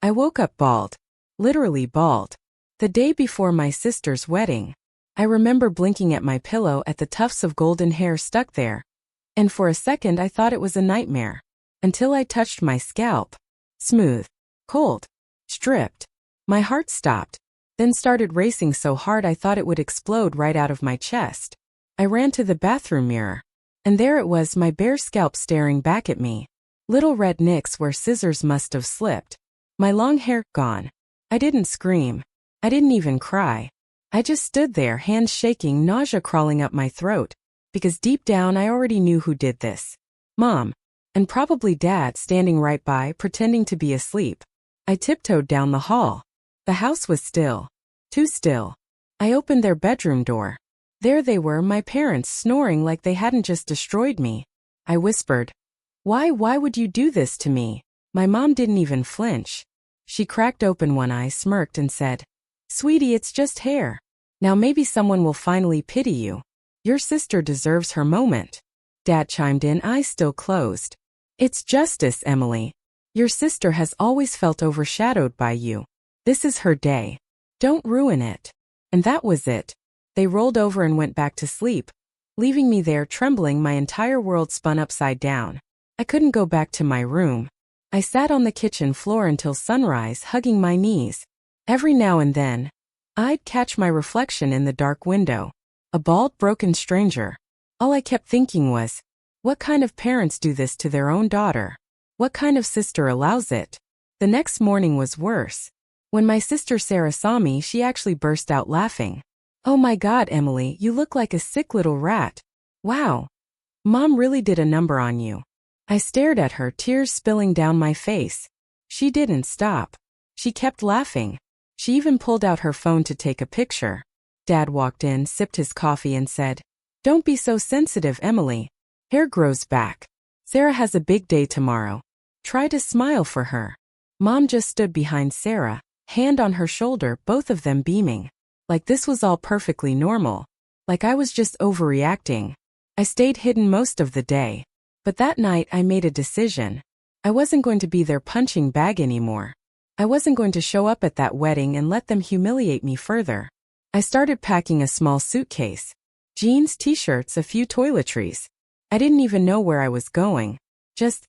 I woke up bald. Literally bald. The day before my sister's wedding. I remember blinking at my pillow at the tufts of golden hair stuck there. And for a second I thought it was a nightmare. Until I touched my scalp. Smooth. Cold. Stripped. My heart stopped. Then started racing so hard I thought it would explode right out of my chest. I ran to the bathroom mirror. And there it was, my bare scalp staring back at me. Little red nicks where scissors must have slipped. My long hair gone. I didn't scream. I didn't even cry. I just stood there, hands shaking, nausea crawling up my throat. Because deep down I already knew who did this. Mom. And probably Dad standing right by, pretending to be asleep. I tiptoed down the hall. The house was still. Too still. I opened their bedroom door. There they were, my parents, snoring like they hadn't just destroyed me. I whispered, Why would you do this to me? My mom didn't even flinch. She cracked open one eye, smirked and said, Sweetie, it's just hair. Now maybe someone will finally pity you. Your sister deserves her moment. Dad chimed in, eyes still closed. It's justice, Emily. Your sister has always felt overshadowed by you. This is her day. Don't ruin it. And that was it. They rolled over and went back to sleep, leaving me there trembling. My entire world spun upside down. I couldn't go back to my room. I sat on the kitchen floor until sunrise, hugging my knees. Every now and then, I'd catch my reflection in the dark window. A bald, broken stranger. All I kept thinking was, what kind of parents do this to their own daughter? What kind of sister allows it? The next morning was worse. When my sister Sarah saw me, she actually burst out laughing. Oh my God, Emily, you look like a sick little rat. Wow. Mom really did a number on you. I stared at her, tears spilling down my face. She didn't stop. She kept laughing. She even pulled out her phone to take a picture. Dad walked in, sipped his coffee and said, Don't be so sensitive, Emily. Hair grows back. Sarah has a big day tomorrow. Try to smile for her. Mom just stood behind Sarah, hand on her shoulder, both of them beaming. Like this was all perfectly normal. Like I was just overreacting. I stayed hidden most of the day. But that night I made a decision. I wasn't going to be their punching bag anymore. I wasn't going to show up at that wedding and let them humiliate me further. I started packing a small suitcase. Jeans, t-shirts, a few toiletries. I didn't even know where I was going. Just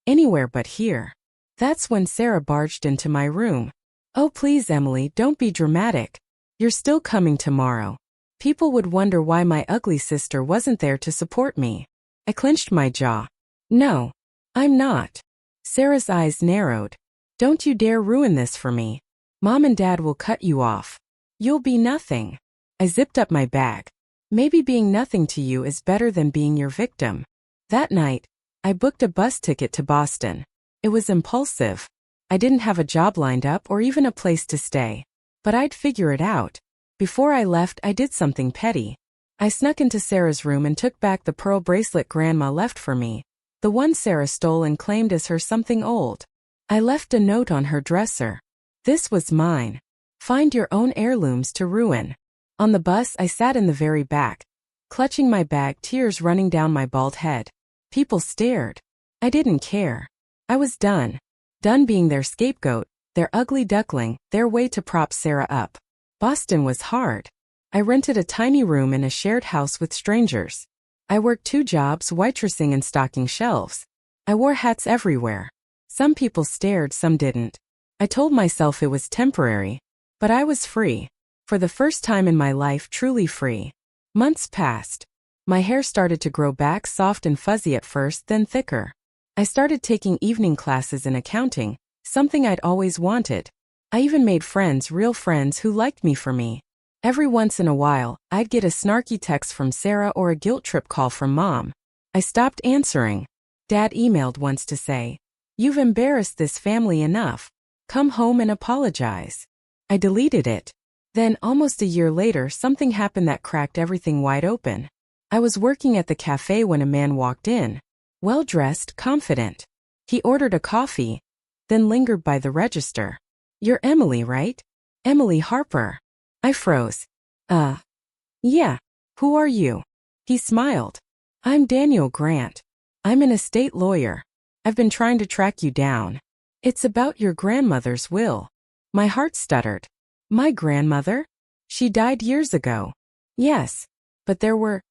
anywhere but here. That's when Sarah barged into my room. Oh please, Emily, don't be dramatic. You're still coming tomorrow. People would wonder why my ugly sister wasn't there to support me. I clenched my jaw. No, I'm not. Sarah's eyes narrowed. Don't you dare ruin this for me. Mom and Dad will cut you off. You'll be nothing. I zipped up my bag. Maybe being nothing to you is better than being your victim. That night, I booked a bus ticket to Boston. It was impulsive. I didn't have a job lined up or even a place to stay. But I'd figure it out. Before I left, I did something petty. I snuck into Sarah's room and took back the pearl bracelet Grandma left for me. The one Sarah stole and claimed as her something old. I left a note on her dresser. This was mine. Find your own heirlooms to ruin. On the bus, I sat in the very back, clutching my bag, tears running down my bald head. People stared. I didn't care. I was done. Done being their scapegoat, their ugly duckling, their way to prop Sarah up. Boston was hard. I rented a tiny room in a shared house with strangers. I worked 2 jobs, waitressing and stocking shelves. I wore hats everywhere. Some people stared, some didn't. I told myself it was temporary. But I was free. For the first time in my life, truly free. Months passed. My hair started to grow back, soft and fuzzy at first, then thicker. I started taking evening classes in accounting, something I'd always wanted. I even made friends, real friends who liked me for me. Every once in a while, I'd get a snarky text from Sarah or a guilt trip call from Mom. I stopped answering. Dad emailed once to say, You've embarrassed this family enough. Come home and apologize. I deleted it. Then, almost a year later, something happened that cracked everything wide open. I was working at the cafe when a man walked in. Well-dressed, confident. He ordered a coffee, then lingered by the register. You're Emily, right? Emily Harper. I froze. Yeah. Who are you? He smiled. I'm Daniel Grant. I'm an estate lawyer. I've been trying to track you down. It's about your grandmother's will. My heart stuttered. My grandmother? She died years ago. Yes, but there were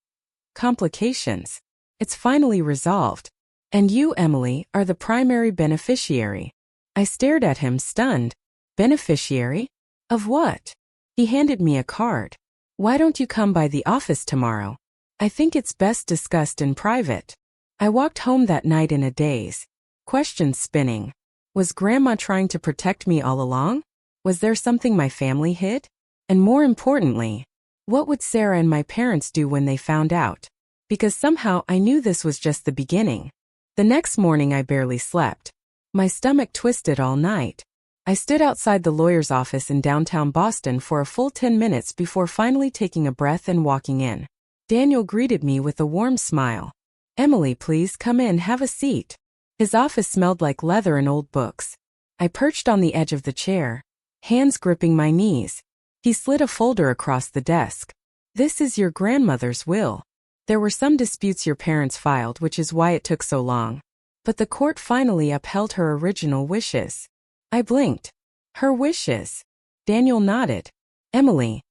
complications. It's finally resolved. And you, Emily, are the primary beneficiary. I stared at him, stunned. Beneficiary? Of what? He handed me a card. Why don't you come by the office tomorrow? I think it's best discussed in private. I walked home that night in a daze. Questions spinning. Was Grandma trying to protect me all along? Was there something my family hid? And more importantly, what would Sarah and my parents do when they found out? Because somehow I knew this was just the beginning. The next morning I barely slept. My stomach twisted all night. I stood outside the lawyer's office in downtown Boston for a full 10 minutes before finally taking a breath and walking in. Daniel greeted me with a warm smile. Emily, please come in, have a seat. His office smelled like leather and old books. I perched on the edge of the chair, hands gripping my knees. He slid a folder across the desk. This is your grandmother's will. There were some disputes your parents filed, which is why it took so long. But the court finally upheld her original wishes. I blinked. Her wishes? Daniel nodded. Emily,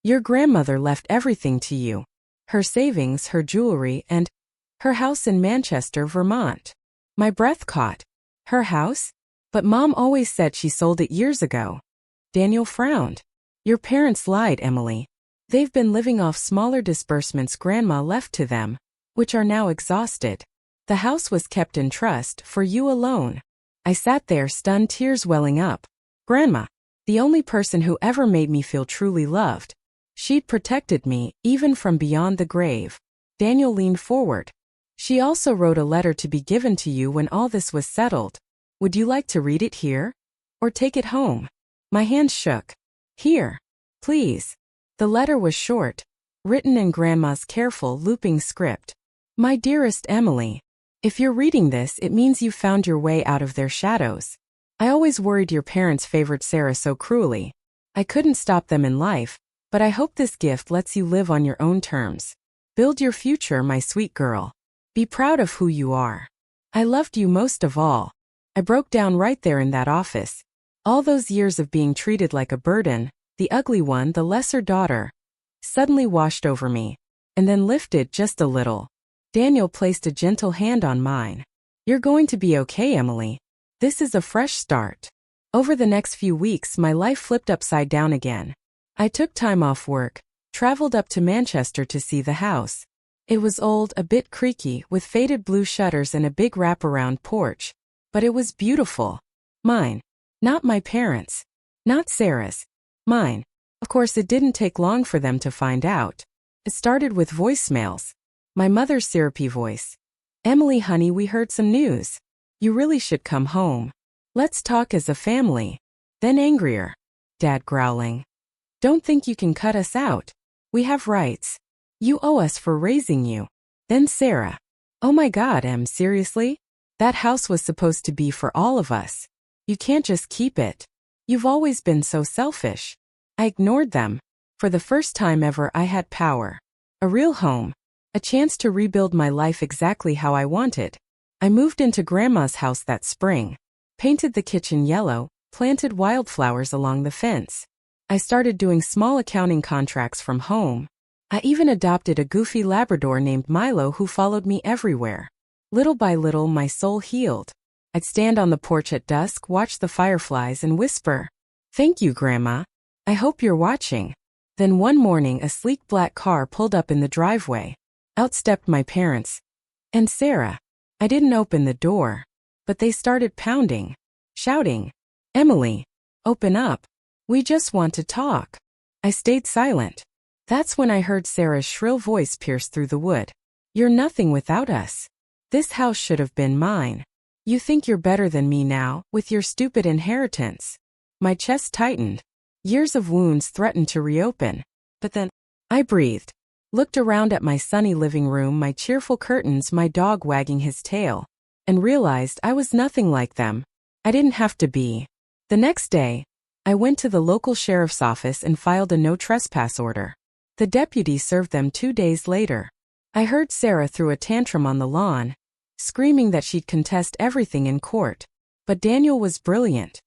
your grandmother left everything to you. Her savings, her jewelry, and her house in Manchester, Vermont. My breath caught. Her house? But Mom always said she sold it years ago. Daniel frowned. Your parents lied, Emily. They've been living off smaller disbursements Grandma left to them, which are now exhausted. The house was kept in trust for you alone. I sat there, stunned, tears welling up. Grandma, the only person who ever made me feel truly loved. She'd protected me, even from beyond the grave. Daniel leaned forward. She also wrote a letter to be given to you when all this was settled. Would you like to read it here? Or take it home? My hands shook. Here. Please. The letter was short, written in Grandma's careful, looping script. My dearest Emily, if you're reading this, it means you found your way out of their shadows. I always worried your parents favored Sarah so cruelly. I couldn't stop them in life, but I hope this gift lets you live on your own terms. Build your future, my sweet girl. Be proud of who you are. I loved you most of all. I broke down right there in that office. All those years of being treated like a burden, the ugly one, the lesser daughter, suddenly washed over me, and then lifted just a little. Daniel placed a gentle hand on mine. You're going to be okay, Emily. This is a fresh start. Over the next few weeks, my life flipped upside down again. I took time off work, traveled up to Manchester to see the house. It was old, a bit creaky, with faded blue shutters and a big wraparound porch. But it was beautiful. Mine. Not my parents'. Not Sarah's. Mine. Of course, it didn't take long for them to find out. It started with voicemails. My mother's syrupy voice. Emily, honey, we heard some news. You really should come home. Let's talk as a family. Then angrier. Dad growling. Don't think you can cut us out. We have rights. You owe us for raising you. Then Sarah. Oh my God, Em, seriously? That house was supposed to be for all of us. You can't just keep it. You've always been so selfish. I ignored them. For the first time ever, I had power. A real home. A chance to rebuild my life exactly how I wanted. I moved into Grandma's house that spring. Painted the kitchen yellow, planted wildflowers along the fence. I started doing small accounting contracts from home. I even adopted a goofy Labrador named Milo who followed me everywhere. Little by little, my soul healed. I'd stand on the porch at dusk, watch the fireflies, and whisper, "Thank you, Grandma. I hope you're watching." Then one morning, a sleek black car pulled up in the driveway. Out stepped my parents. And Sarah. I didn't open the door, but they started pounding, shouting, "Emily, open up. We just want to talk." I stayed silent. That's when I heard Sarah's shrill voice pierce through the wood. You're nothing without us. This house should have been mine. You think you're better than me now, with your stupid inheritance. My chest tightened. Years of wounds threatened to reopen. But then, I breathed. Looked around at my sunny living room, my cheerful curtains, my dog wagging his tail, and realized I was nothing like them. I didn't have to be. The next day, I went to the local sheriff's office and filed a no trespass order. The deputy served them 2 days later. I heard Sarah threw a tantrum on the lawn, screaming that she'd contest everything in court. But Daniel was brilliant.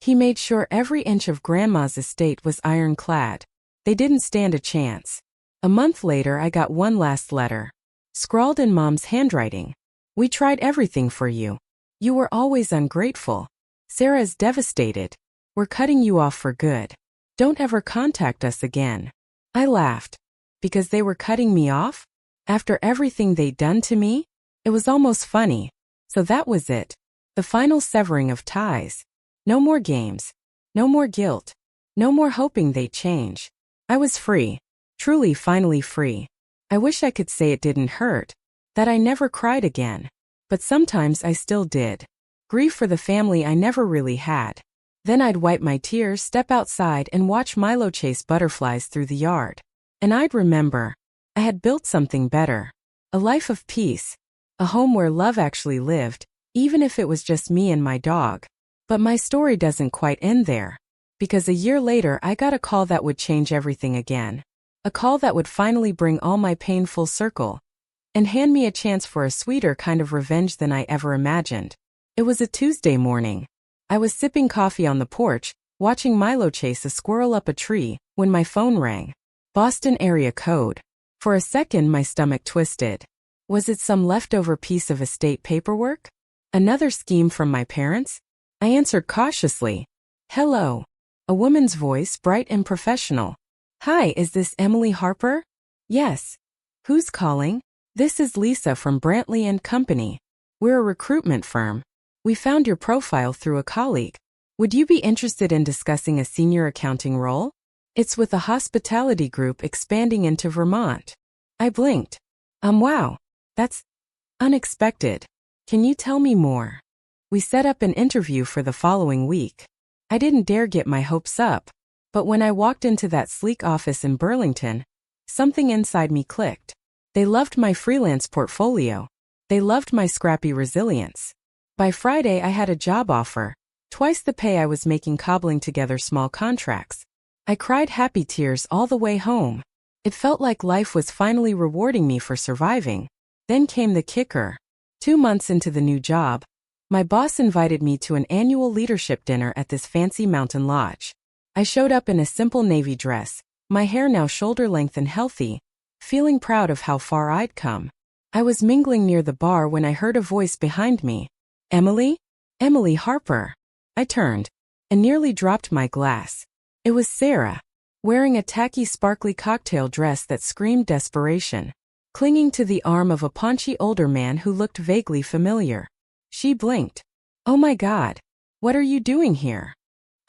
He made sure every inch of Grandma's estate was ironclad. They didn't stand a chance. A month later I got one last letter. Scrawled in Mom's handwriting. We tried everything for you. You were always ungrateful. Sarah is devastated. We're cutting you off for good. Don't ever contact us again. I laughed. Because they were cutting me off? After everything they'd done to me? It was almost funny. So that was it. The final severing of ties. No more games. No more guilt. No more hoping they'd change. I was free. Truly finally free. I wish I could say it didn't hurt. That I never cried again. But sometimes I still did. Grief for the family I never really had. Then I'd wipe my tears, step outside and watch Milo chase butterflies through the yard. And I'd remember. I had built something better. A life of peace. A home where love actually lived, even if it was just me and my dog. But my story doesn't quite end there. Because a year later I got a call that would change everything again. A call that would finally bring all my pain full circle. And hand me a chance for a sweeter kind of revenge than I ever imagined. It was a Tuesday morning. I was sipping coffee on the porch, watching Milo chase a squirrel up a tree, when my phone rang. Boston area code. For a second my stomach twisted. Was it some leftover piece of estate paperwork? Another scheme from my parents? I answered cautiously. Hello. A woman's voice, bright and professional. Hi, is this Emily Harper? Yes. Who's calling? This is Lisa from Brantley & Company. We're a recruitment firm. We found your profile through a colleague. Would you be interested in discussing a senior accounting role? It's with a hospitality group expanding into Vermont. I blinked. Wow. That's unexpected. Can you tell me more? We set up an interview for the following week. I didn't dare get my hopes up. But when I walked into that sleek office in Burlington, something inside me clicked. They loved my freelance portfolio. They loved my scrappy resilience. By Friday I had a job offer, twice the pay I was making cobbling together small contracts. I cried happy tears all the way home. It felt like life was finally rewarding me for surviving. Then came the kicker. 2 months into the new job, my boss invited me to an annual leadership dinner at this fancy mountain lodge. I showed up in a simple navy dress, my hair now shoulder length and healthy, feeling proud of how far I'd come. I was mingling near the bar when I heard a voice behind me. Emily? Emily Harper. I turned and nearly dropped my glass. It was Sarah, wearing a tacky sparkly cocktail dress that screamed desperation, clinging to the arm of a paunchy older man who looked vaguely familiar. She blinked. Oh my God. What are you doing here?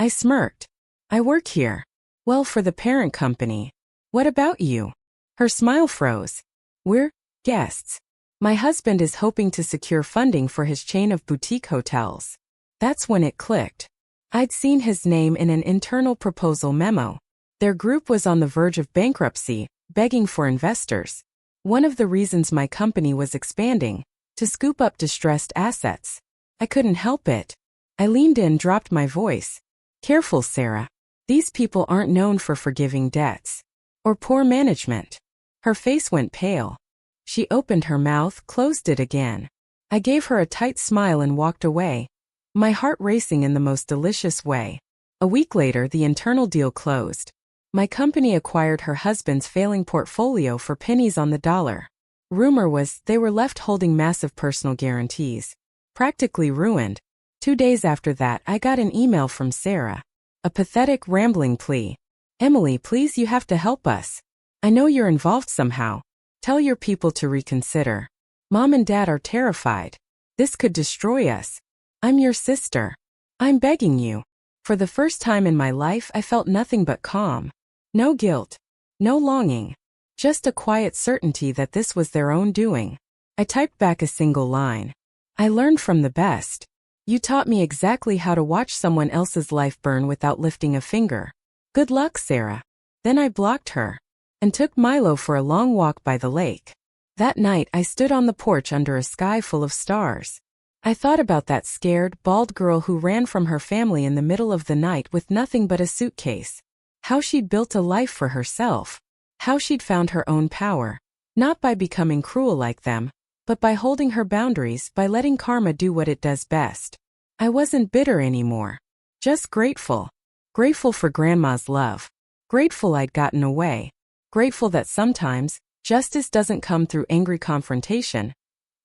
I smirked. I work here. Well, for the parent company. What about you? Her smile froze. We're guests. My husband is hoping to secure funding for his chain of boutique hotels. That's when it clicked. I'd seen his name in an internal proposal memo. Their group was on the verge of bankruptcy, begging for investors. One of the reasons my company was expanding, to scoop up distressed assets. I couldn't help it. I leaned in, dropped my voice. Careful, Sarah. These people aren't known for forgiving debts. Or poor management. Her face went pale. She opened her mouth, closed it again. I gave her a tight smile and walked away, my heart racing in the most delicious way. A week later, the internal deal closed. My company acquired her husband's failing portfolio for pennies on the dollar. Rumor was they were left holding massive personal guarantees. Practically ruined. 2 days after that, I got an email from Sarah. A pathetic, rambling plea. Emily, please, you have to help us. I know you're involved somehow. Tell your people to reconsider. Mom and Dad are terrified. This could destroy us. I'm your sister. I'm begging you. For the first time in my life, I felt nothing but calm. No guilt. No longing. Just a quiet certainty that this was their own doing. I typed back a single line. I learned from the best. You taught me exactly how to watch someone else's life burn without lifting a finger. Good luck, Sarah. Then I blocked her and took Milo for a long walk by the lake. That night I stood on the porch under a sky full of stars. I thought about that scared, bald girl who ran from her family in the middle of the night with nothing but a suitcase. How she'd built a life for herself. How she'd found her own power. Not by becoming cruel like them, but by holding her boundaries, by letting karma do what it does best. I wasn't bitter anymore. Just grateful. Grateful for Grandma's love. Grateful I'd gotten away. Grateful that sometimes, justice doesn't come through angry confrontation,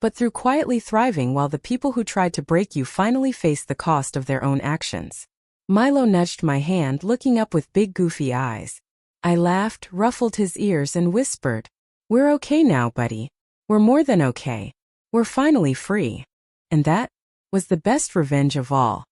but through quietly thriving while the people who tried to break you finally face the cost of their own actions. Milo nudged my hand, looking up with big goofy eyes. I laughed, ruffled his ears, and whispered, "We're okay now, buddy. We're more than okay. We're finally free." And that was the best revenge of all.